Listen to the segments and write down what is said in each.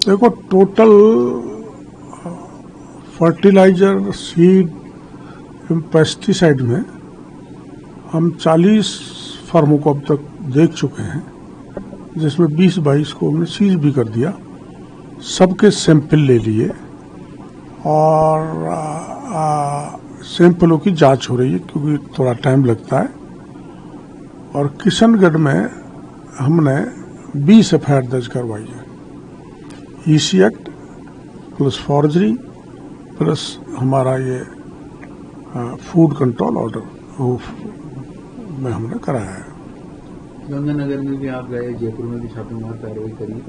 देखो, total fertiliser, seed, pesticide में हम 40 फर्मों को अब तक देख चुके हैं, जिसमें 20-22 को हमने सीज भी कर दिया। सबके सैंपल ले लिए और सैंपलों की जांच हो रही है, क्योंकि थोड़ा टाइम लगता है। और किशनगढ़ में हमने 20 एफआईआर दर्ज करवाई है, EC act plus forgery plus हमारा ये फूड कंट्रोल ऑर्डर में हमने कराया है। गंगानगर में भी आप गए, जयपुर में भी छापेमार कार्रवाई करी,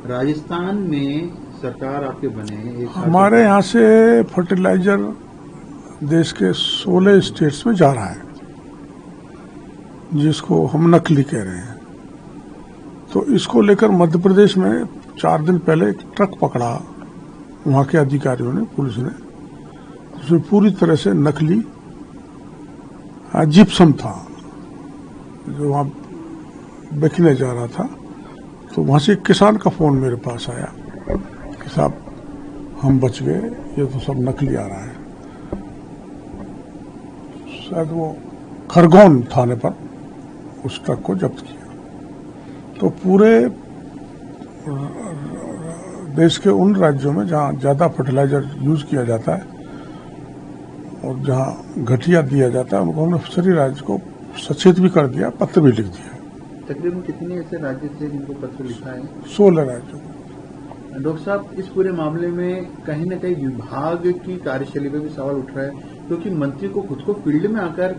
राजस्थान में सरकार आपके बने, हमारे यहाँ से फर्टिलाइजर देश के 16 स्टेट्स में जा रहा है, जिसको हम नकली कह रहे हैं। तो इसको लेकर मध्य प्रदेश में 4 दिन पहले एक ट्रक पकड़ा वहाँ के अधिकारियों ने, पुलिस ने, जिसमें पूरी तरह से नकली जिप्सम था जो वहाँ बेचने जा रहा था। तो वहाँ से एक किसान का फोन मेरे पास आया कि साहब हम बच गए, ये तो सब नकली आ रहा है। शायद वो खरगोन थाने पर उस ट्रक को जब्त किया। तो पूरे देश के उन राज्यों में जहाँ ज़्यादा फर्टिलाइजर यूज किया जाता है और जहाँ घटिया दिया जाता है, उनको हमने सभी राज्य को सचेत भी कर दिया, पत्र भी लिख दिया। तकरीबन कितने ऐसे राज्य थे जिनको पत्र लिखा है? 16 राज्यों। डॉक्टर साहब, इस पूरे मामले में कहीं न कहीं विभाग की कार्यशैली पर भी सवाल उठ रहा है, क्योंकि मंत्री को खुद को फील्ड में आकर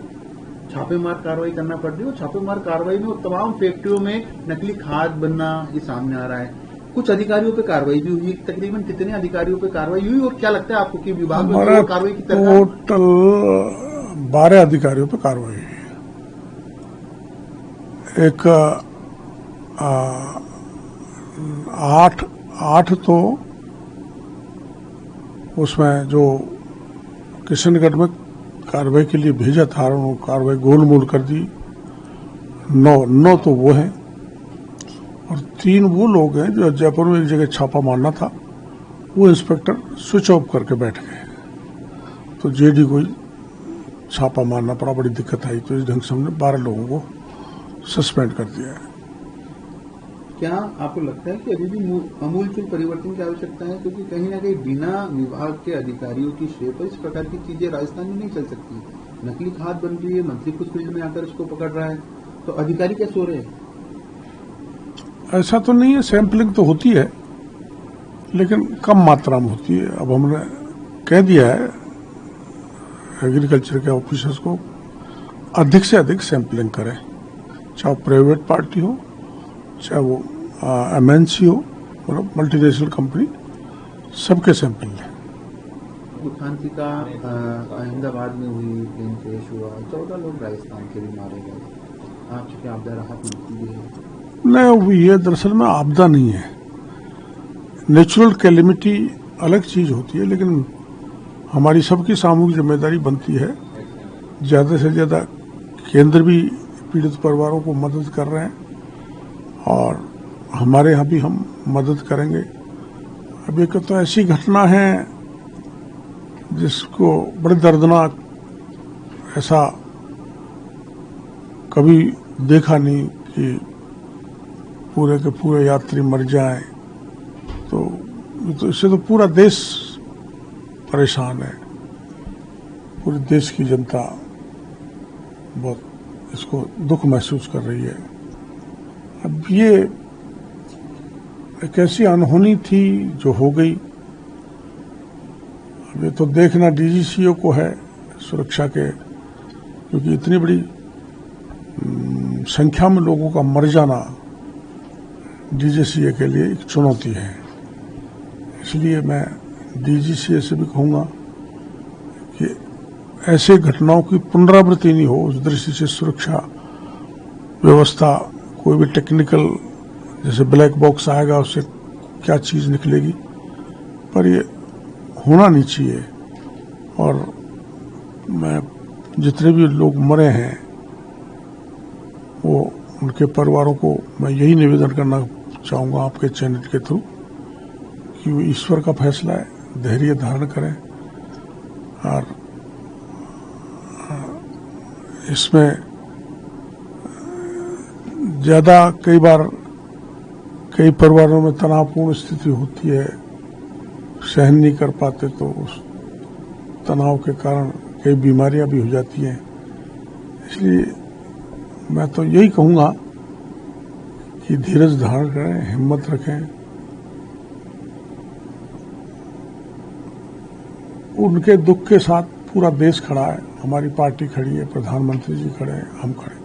छापेमार कार्रवाई करना पड़ रही है और छापेमार कार्रवाई में वो तमाम फैक्ट्रियों में नकली खाद बनना ये सामने आ रहा है। कुछ अधिकारियों पे कार्रवाई भी हुई, तकरीबन कितने अधिकारियों पे कार्रवाई हुई और क्या लगता है आपको कि विभाग में कार्रवाई की तरह? टोटल 12 अधिकारियों पे कार्रवाई हुई। एक 8 तो उसमें जो किशनगढ़ में कार्रवाई के लिए भेजा था, उन्होंने कार्रवाई गोलमोल कर दी। 9 तो वो हैं और 3 वो लोग हैं जो जयपुर में एक जगह छापा मारना था, वो इंस्पेक्टर स्विच ऑफ करके बैठ गए। तो जेडी को छापा मारना पड़ा, बड़ी दिक्कत आई। तो इस ढंग से हमने 12 लोगों को सस्पेंड कर दिया है। क्या आपको लगता है कि अभी भी आमूलचूल परिवर्तन की आवश्यकता है? क्योंकि कहीं ना कहीं बिना विभाग के अधिकारियों की श्रेय पर इस प्रकार की चीजें राजस्थान में नहीं चल सकती। नकली खाद बन रही है, मंत्री खुद फील्ड में आकर उसको पकड़ रहा है, तो अधिकारी क्या सो रहे हैं? ऐसा तो नहीं है, सैंपलिंग तो होती है लेकिन कम मात्रा में होती है। अब हमने कह दिया है एग्रीकल्चर के ऑफिसर्स को अधिक से अधिक सैंपलिंग करें, चाहे प्राइवेट पार्टी हो, चाहे वो एमएनसी हो, मतलब मल्टीनेशनल कंपनी, सबके सैंपल लें। उत्क्रांति का अहमदाबाद में हुई, प्लेन क्रैश हुआ, 14 लोग राजस्थान के भी मारे गए। आपसे क्या आपदा राहत मिलती है? नहीं, ये दरअसल में आपदा नहीं है। नेचुरल कैलेमिटी अलग चीज होती है, लेकिन हमारी सबकी सामूहिक जिम्मेदारी बनती है। ज़्यादा से ज़्यादा केंद्र भी पीड़ित परिवारों को मदद कर रहे हैं और हमारे यहाँ भी हम मदद करेंगे। अब एक तो ऐसी घटना है जिसको बड़े दर्दनाक, ऐसा कभी देखा नहीं कि पूरे के पूरे यात्री मर जाएं। तो इससे तो पूरा देश परेशान है, पूरे देश की जनता बहुत इसको दुख महसूस कर रही है। अब ये एक ऐसी अनहोनी थी जो हो गई। अब ये तो देखना डीजीसीए को है सुरक्षा के, क्योंकि इतनी बड़ी संख्या में लोगों का मर जाना डीजीसीए के लिए एक चुनौती है। इसलिए मैं डीजीसीए से भी कहूँगा कि ऐसे घटनाओं की पुनरावृत्ति नहीं हो, उस दृष्टि से सुरक्षा व्यवस्था, कोई भी टेक्निकल जैसे ब्लैक बॉक्स आएगा उससे क्या चीज़ निकलेगी, पर ये होना नहीं चाहिए। और मैं जितने भी लोग मरे हैं वो उनके परिवारों को मैं यही निवेदन करना चाहूँगा आपके चैनल के थ्रू कि वो ईश्वर का फैसला है, धैर्य धारण करें और इसमें ज्यादा कई बार कई परिवारों में तनावपूर्ण स्थिति होती है, सहन नहीं कर पाते तो उस तनाव के कारण कई बीमारियां भी हो जाती हैं। इसलिए मैं तो यही कहूंगा कि धीरज धारण करें, हिम्मत रखें। उनके दुख के साथ पूरा देश खड़ा है, हमारी पार्टी खड़ी है, प्रधानमंत्री जी खड़े हैं, हम खड़े हैं।